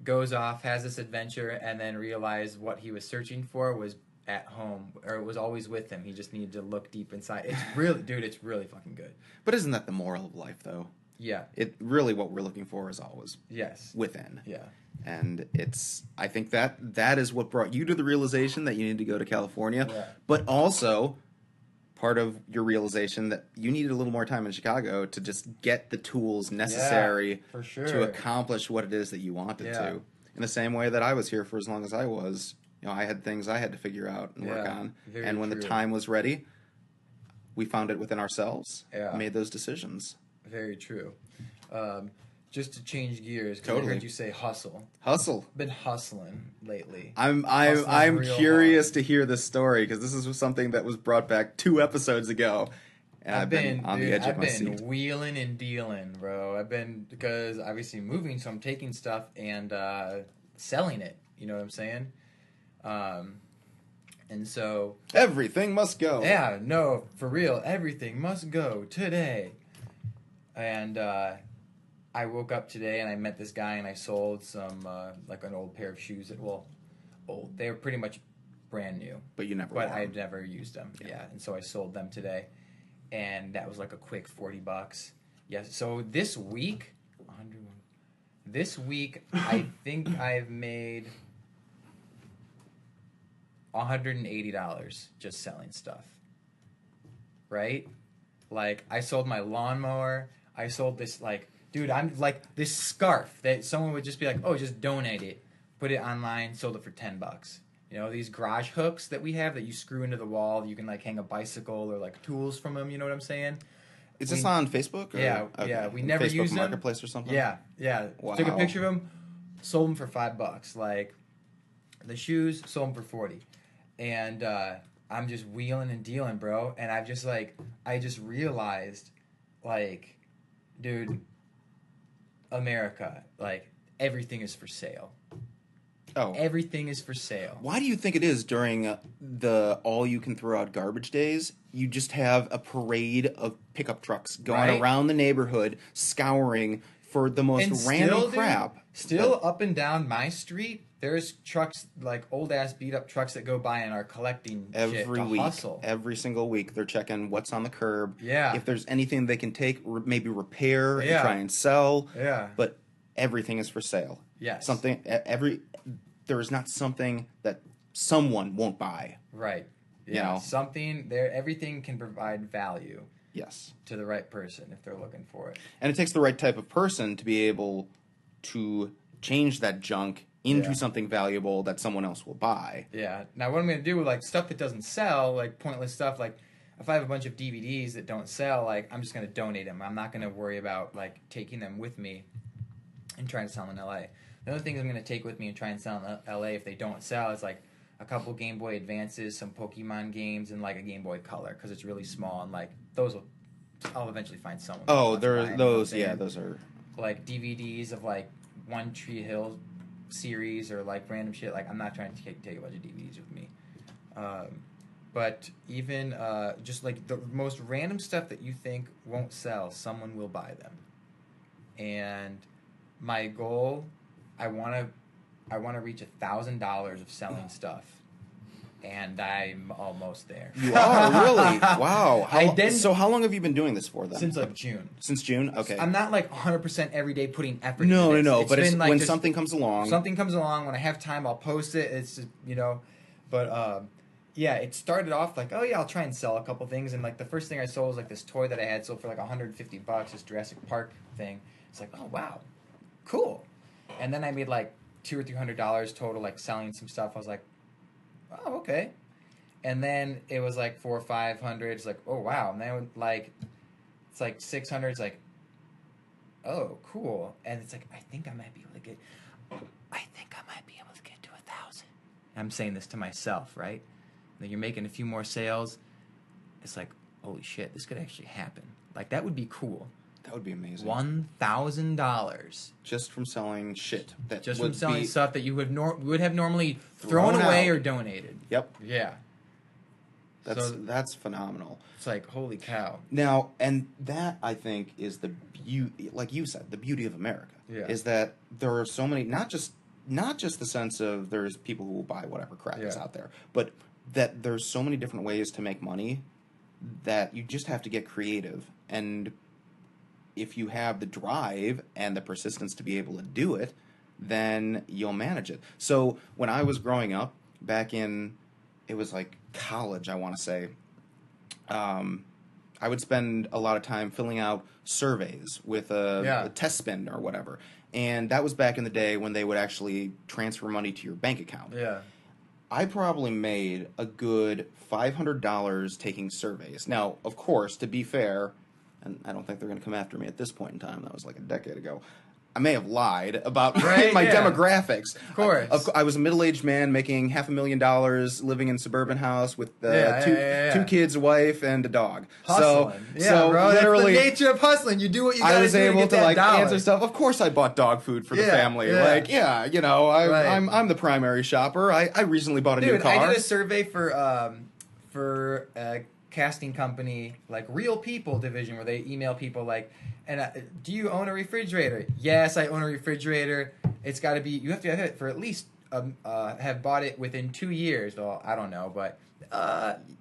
goes off, has this adventure, and then realized what he was searching for was at home, or it was always with him. He just needed to look deep inside. It's really, dude, it's really fucking good. But isn't that the moral of life, though? Yeah. It really, what we're looking for is always within. Yeah. And I think that is what brought you to the realization that you need to go to California, but also part of your realization that you needed a little more time in Chicago to just get the tools necessary for sure. to accomplish what it is that you wanted to. In the same way that I was here for as long as I was, you know, I had things I had to figure out and work on. And when the time was ready, we found it within ourselves, made those decisions. Very true. Just to change gears, because I heard you say hustle. Hustle. Been hustling lately. I'm curious to hear this story, because this is something that was brought back 2 episodes ago, and I've been on the edge of my seat. I've been wheeling and dealing, bro. Because obviously moving, so I'm taking stuff and selling it. You know what I'm saying? And so everything must go. Yeah, no, for real, everything must go today. And I woke up today and I met this guy and I sold some like an old pair of shoes that old. They were pretty much brand new. But you never. But I'd never used them. Yeah, and so I sold them today, and that was like a quick $40. Yes. So this week, I think I've made $180 just selling stuff. Right? Like, I sold my lawnmower. I sold this, like, dude, I'm like this scarf that someone would just be like, oh, just donate it. Put it online, sold it for $10. You know, these garage hooks that we have that you screw into the wall, you can like hang a bicycle or like tools from them, you know what I'm saying? Is this on Facebook? Or? Yeah, yeah. We never Facebook used them. Marketplace or something? Yeah, yeah. Wow. Took a picture of them, sold them for $5. Like, the shoes, sold them for 40. And I'm just wheeling and dealing, bro. And I just realized, like, dude, America, like, everything is for sale. Oh. Everything is for sale. Why do you think it is during the all-you-can-throw-out garbage days, you just have a parade of pickup trucks going around the neighborhood, scouring for the most random crap? Still up and down my street, there's trucks, like old-ass beat-up trucks that go by and are collecting shit to hustle. Every single week, they're checking what's on the curb. Yeah. If there's anything they can take, maybe repair and try and sell. Yeah. But everything is for sale. Yes. There is not something that someone won't buy. Right. Yeah. You know? Something there. Everything can provide value. Yes. To the right person if they're looking for it. And it takes the right type of person to be able to change that junk into something valuable that someone else will buy. Yeah. Now, what I'm going to do with like stuff that doesn't sell, like pointless stuff, like if I have a bunch of DVDs that don't sell, like I'm just going to donate them. I'm not going to worry about like taking them with me and try to sell in LA. The other things I'm going to take with me and try and sell in LA if they don't sell is like a couple Game Boy Advances, some Pokemon games, and like a Game Boy Color because it's really small and like those will. I'll eventually find someone. Oh, those. Yeah, those are like DVDs of like One Tree Hill series or like random shit. Like I'm not trying to take a bunch of DVDs with me. But even just like the most random stuff that you think won't sell, someone will buy them. And my goal, I want to reach $1,000 of selling stuff. And I'm almost there. You are really? Wow. So how long have you been doing this for then? Since like June. Since June? Okay. I'm not like 100% every day putting effort into this. No. It's But been, like, when something comes along. Something comes along. When I have time, I'll post it. It's just, But, yeah, it started off like, oh, yeah, I'll try and sell a couple things. And, like, the first thing I sold was, like, this toy that I had sold for, like, $150, this Jurassic Park thing. It's like, oh, wow. Cool. And then I made, like, $200 or $300 total, like, selling some stuff. I was like, oh, okay. And then it was like 400 or 500. It's like, oh wow. And then like, it's like 600. It's like, oh, cool. And it's like, I think I might be able to get to 1,000. I'm saying this to myself, right? And then you're making a few more sales. It's like, holy shit, this could actually happen. Like that would be cool. That would be amazing. $1,000 just from selling shit. From selling stuff that you would have normally thrown away or donated. Yep. Yeah. That's phenomenal. It's like holy cow. Now, and that I think is the beauty, like you said, the beauty of America is that there are so many, not just the sense of there's people who will buy whatever crap is out there, but that there's so many different ways to make money that you just have to get creative. And if you have the drive and the persistence to be able to do it, then you'll manage it. So when I was growing up, back in, it was like college, I want to say, I would spend a lot of time filling out surveys with a test spin or whatever. And that was back in the day when they would actually transfer money to your bank account. Yeah. I probably made a good $500 taking surveys. Now, of course, to be fair, and I don't think they're going to come after me at this point in time. That was like a decade ago. I may have lied about my demographics. Of course. I was a middle-aged man making $500,000, living in a suburban house with two kids, a wife, and a dog. Hustling. So bro, literally, that's the nature of hustling. You do what you got to do. I was able to like dollar. answer stuff. Of course, I bought dog food for the family. I'm the primary shopper. I recently bought a new car. I did a survey for a casting company, like Real People division, where they email people like, do you own a refrigerator? Yes, I own a refrigerator. It's got to be, you have to have it for at least have bought it within 2 years. Well, I don't know, but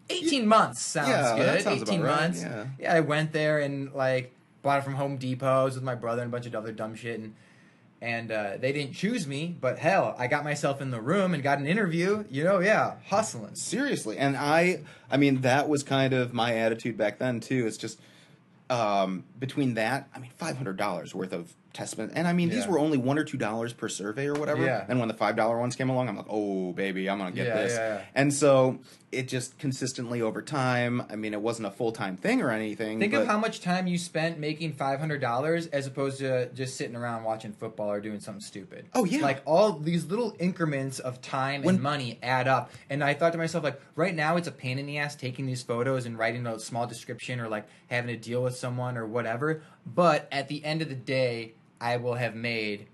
18 months sounds good. That sounds 18 about months. Right. Yeah, I went there and like bought it from Home Depots with my brother and a bunch of other dumb shit, and they didn't choose me, but hell, I got myself in the room and got an interview. Hustling. Seriously, and I mean that was kind of my attitude back then too. It's just between that, I mean, $500 worth of test spin, and I mean these were only $1 or $2 per survey or whatever. Yeah. And when the $5 ones came along, I'm like, oh baby, I'm gonna get this. Yeah. And so it just consistently over time. I mean, it wasn't a full-time thing or anything. Think of how much time you spent making $500 as opposed to just sitting around watching football or doing something stupid. Oh yeah, like all these little increments of time and money add up. And I thought to myself, like, right now it's a pain in the ass taking these photos and writing a small description or like having to deal with someone or whatever. But at the end of the day, I will have made,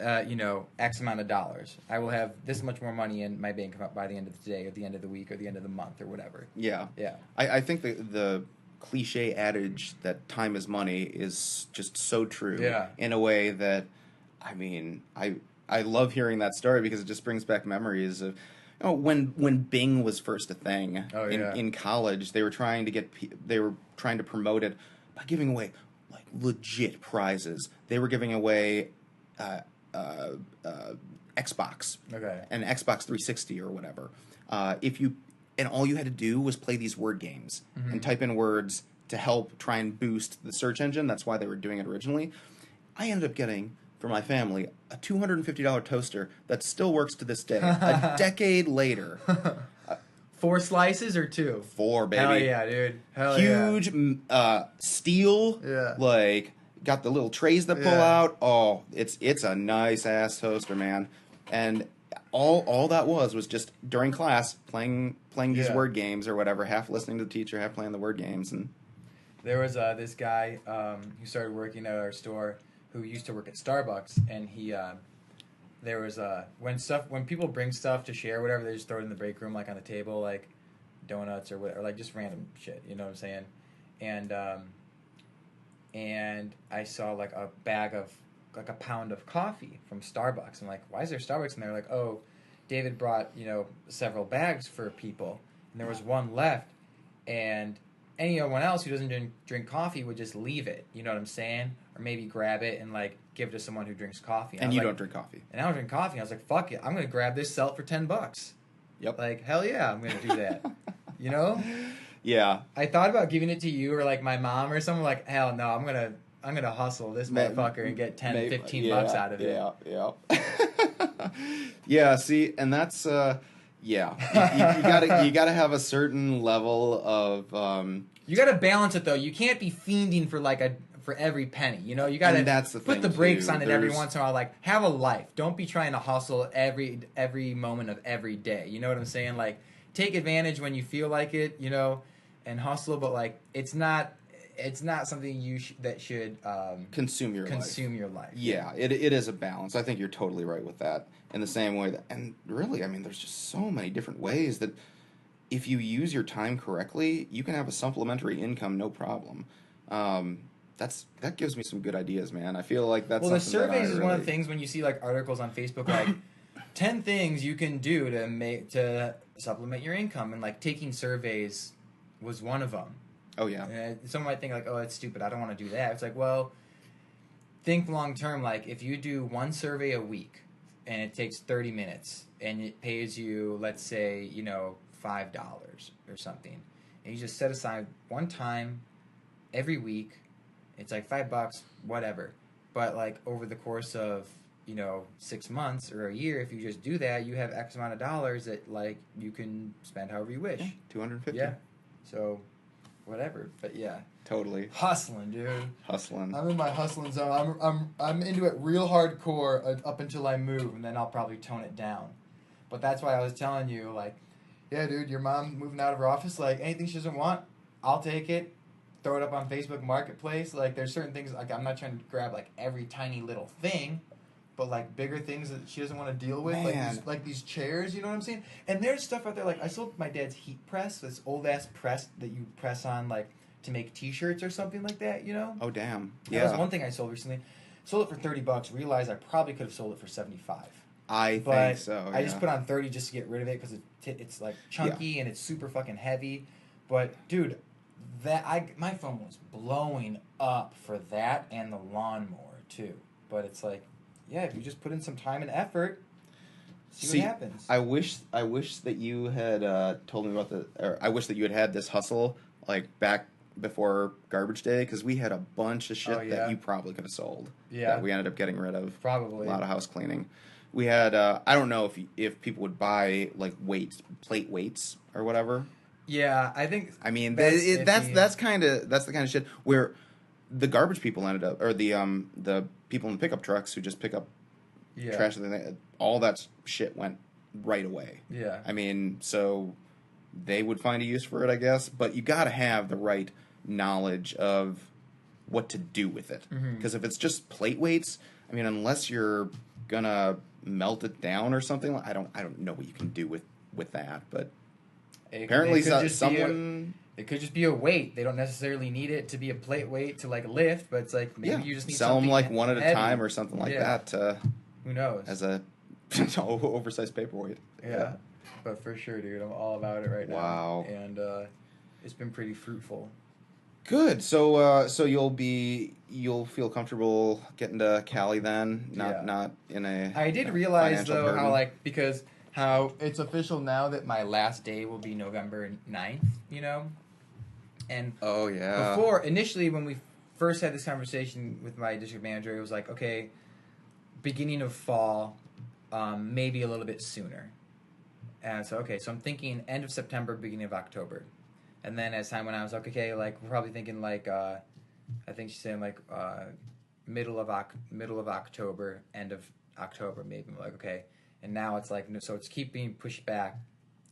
X amount of dollars. I will have this much more money in my bank account by the end of the day or the end of the week or the end of the month or whatever. Yeah. Yeah. I think the cliche adage that time is money is just so true. Yeah. In a way that, I mean, I love hearing that story because it just brings back memories of, when Bing was first a thing in college, they were trying to promote it by giving away like legit prizes. They were giving away Xbox, an Xbox 360 or whatever. And all you had to do was play these word games and type in words to help try and boost the search engine. That's why they were doing it originally. I ended up getting, for my family, a $250 toaster that still works to this day, a decade later. 4 slices or 2? 4, baby. Hell yeah, dude. Hell Huge steel, like got the little trays that pull out. Oh, it's a nice ass toaster, man. And all that was just during class playing these word games or whatever, half listening to the teacher, half playing the word games. And there was this guy who started working at our store who used to work at Starbucks, and he there was when people bring stuff to share, whatever, they just throw it in the break room, like on the table, like donuts or whatever, like just random shit. You know what I'm saying? And I saw like a bag of like a pound of coffee from Starbucks. I'm like, why is there Starbucks? And they're like, oh, David brought several bags for people, and there was one left, and anyone else who doesn't drink coffee would just leave it. You know what I'm saying? Or maybe grab it and like give it to someone who drinks coffee. And you don't drink coffee. And I don't drink coffee. I was like, fuck it, I'm gonna grab this, sell it for $10. Yep. Like, hell yeah, I'm gonna do that. You know? Yeah. I thought about giving it to you or like my mom or someone. Like, hell no, I'm gonna hustle this motherfucker and get 10, 15 bucks out of it. Yeah. Yeah, see, and that's you gotta have a certain level of you gotta balance it though. You can't be fiending for every penny. You know, you gotta put the brakes on it every once in a while. Like, have a life. Don't be trying to hustle every moment of every day. You know what I'm saying? Like, take advantage when you feel like it, and hustle, but like it's not something that should consume your life. Yeah, it is a balance. I think you're totally right with that. In the same way and really, I mean, there's just so many different ways that if you use your time correctly, you can have a supplementary income, no problem. That gives me some good ideas, man. I feel like that's the surveys is one of the things when you see like articles on Facebook like 10 things you can do to supplement your income, and like taking surveys was one of them. Oh yeah. And someone might think like, oh, that's stupid, I don't want to do that. It's like, well, think long term. Like, if you do one survey a week and it takes 30 minutes and it pays you, let's say, $5 or something, and you just set aside one time every week, it's like $5, whatever. But like over the course of 6 months or a year, if you just do that, you have X amount of dollars that like you can spend however you wish. Yeah, 250. Yeah. So whatever, but yeah, totally hustling, dude. Hustling. I'm in my hustling zone. I'm into it real hardcore up until I move, and then I'll probably tone it down. But that's why I was telling you, like, yeah, dude, your mom moving out of her office, like anything she doesn't want, I'll take it, throw it up on Facebook Marketplace. Like, there's certain things, like, I'm not trying to grab like every tiny little thing, but like bigger things that she doesn't want to deal with, like these chairs, you know what I'm saying? And there's stuff out there, like I sold my dad's heat press, this old ass press that you press on like to make T-shirts or something like that, Oh damn! Yeah, that was one thing I sold recently. Sold it for $30. Realized I probably could have sold it for $75. I think so. I just put on 30 just to get rid of it because it's like chunky and it's super fucking heavy. But dude, my phone was blowing up for that and the lawnmower too. But it's like, yeah, if you just put in some time and effort, see what happens. I wish that you had told me about I wish that you had this hustle like back before garbage day, because we had a bunch of shit that you probably could have sold. Yeah, that we ended up getting rid of. Probably a lot of house cleaning. We had I don't know if people would buy like plate weights or whatever. Yeah, I think. I mean, that's the kind of shit where the garbage people ended up, or the people in the pickup trucks who just pick up trash, all that shit went right away. Yeah. I mean, so they would find a use for it, I guess, but you got to have the right knowledge of what to do with it. Because if it's just plate weights, I mean, unless you're gonna melt it down or something, I don't know what you can do with that. But apparently, someone. It could just be a weight. They don't necessarily need it to be a plate weight to like lift, but it's like maybe you just need sell something them like one at heavy. a time or something like that. Who knows? As a oversized paperweight. Yeah, but for sure, dude, I'm all about it right now. Wow. And it's been pretty fruitful. Good. So you'll feel comfortable getting to Cali then, not in a. I did realize though burden. how it's official now that my last day will be November 9th, And oh yeah. Before, initially when we first had this conversation with my district manager, it was like, okay, beginning of fall, maybe a little bit sooner. And so I'm thinking end of September, beginning of October. And then as time went on, I was like, okay, like we're probably thinking like I think she's saying like middle of October, end of October maybe. I'm like, okay, and now it's like, so it's keep being pushed back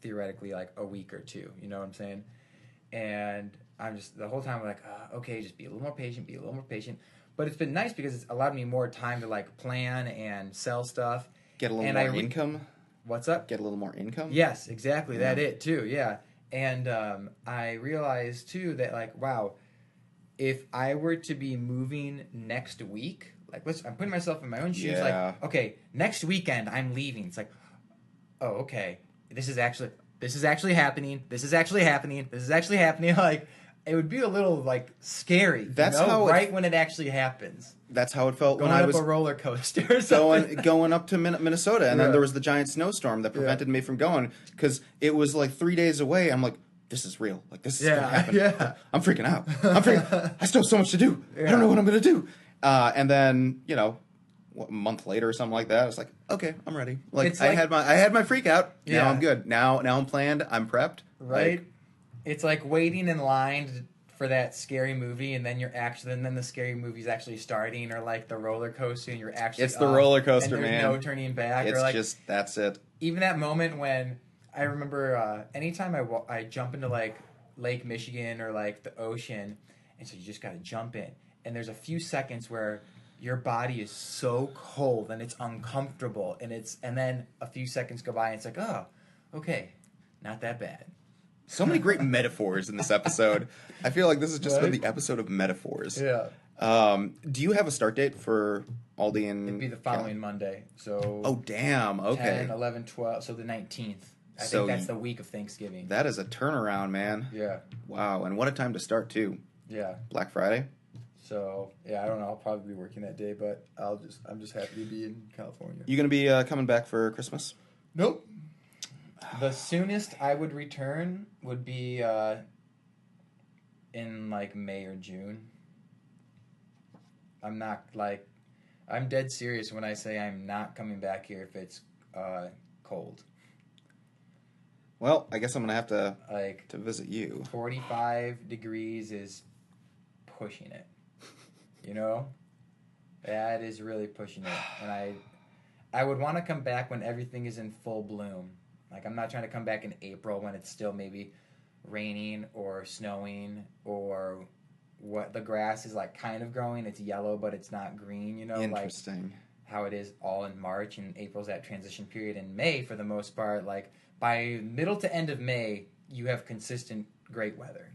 theoretically like a week or two. You know what I'm saying? And I'm just the whole time I'm like, okay, just be a little more patient. But it's been nice because it's allowed me more time to like plan and sell stuff. Get a little more income. What's up? Get a little more income. Yes, exactly. Yeah. That it too. Yeah. And I realized too that like, wow, if I were to be moving next week, like I'm putting myself in my own shoes. Yeah. Like, okay, next weekend I'm leaving. It's like, oh, okay, this is actually happening. Like, it would be a little like scary. That's how when it actually happens. That's how it felt going when I was up a roller coaster. Or something. going up to Minnesota, and then there was the giant snowstorm that prevented me from going because it was like 3 days away. I'm like, this is real. Like, this is gonna happen. Yeah. I'm freaking out. I still have so much to do. I don't know what I'm gonna do. And then a month later or something like that, I was like, okay, I'm ready. Like, I had my freak out. Now I'm good. Now I'm planned. I'm prepped. Right. Like, it's like waiting in line for that scary movie, and then then the scary movie's actually starting, or like the roller coaster, and you're actually the roller coaster, and there's no turning back. It's or like, just that's it. Even that moment when I remember, anytime I jump into like Lake Michigan or like the ocean, and so you just got to jump in, and there's a few seconds where your body is so cold and it's uncomfortable, and then a few seconds go by, and it's like, oh, okay, not that bad. So many great metaphors in this episode. I feel like this has just been the episode of metaphors. Yeah. Do you have a start date for Aldi and... It'd be the following Monday. So. Oh, damn. Okay. 10, 11, 12. So the 19th. I think that's the week of Thanksgiving. That is a turnaround, man. Yeah. Wow. And what a time to start, too. Yeah. Black Friday. So, yeah, I don't know. I'll probably be working that day, but I'm just happy to be in California. You going to be coming back for Christmas? Nope. The soonest I would return would be in like May or June. I'm dead serious when I say I'm not coming back here if it's cold. Well, I guess I'm gonna have to visit you. 45 degrees is pushing it. That is really pushing it, and I would want to come back when everything is in full bloom. Like, I'm not trying to come back in April when it's still maybe raining or snowing, or what the grass is like kind of growing. It's yellow, but it's not green, Interesting. Like how it is all in March, and April's that transition period. In May, for the most part, like by middle to end of May, you have consistent great weather.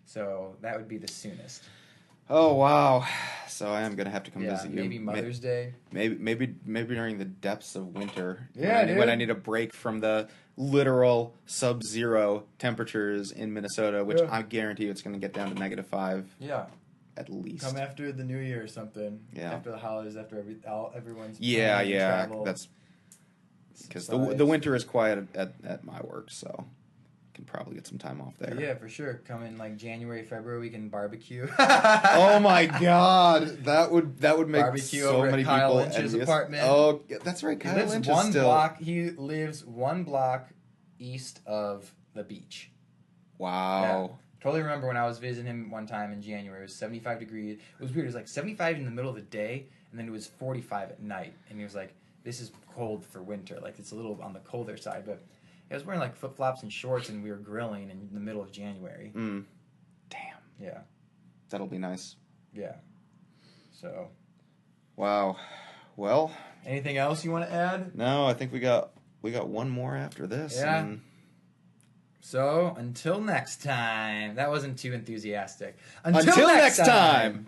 So that would be the soonest. Oh, wow. So I am going to have to come visit you. Maybe Mother's Day. Maybe during the depths of winter. Yeah, when I need a break from the literal sub-zero temperatures in Minnesota, which I guarantee you it's going to get down to -5. Yeah. At least. Come after the New Year or something. Yeah. After the holidays, after everyone's travel. That's because the winter is quiet at my work, so can probably get some time off there. Yeah, for sure. Come in like January, February, we can barbecue. Oh my God, that would make barbecue so over many at Kyle people Lynch's envious. apartment. Oh, that's right. Kyle Lynch is still. He lives one block east of the beach. Wow. Yeah. Totally remember when I was visiting him one time in January. It was 75 degrees. It was weird. It was like 75 in the middle of the day, and then it was 45 at night. And he was like, "This is cold for winter. Like, it's a little on the colder side." But I was wearing like flip-flops and shorts, and we were grilling in the middle of January. Damn. Yeah. That'll be nice. Yeah. So. Wow. Well. Anything else you want to add? No, I think we got one more after this. Yeah. So, until next time. That wasn't too enthusiastic. Until next time.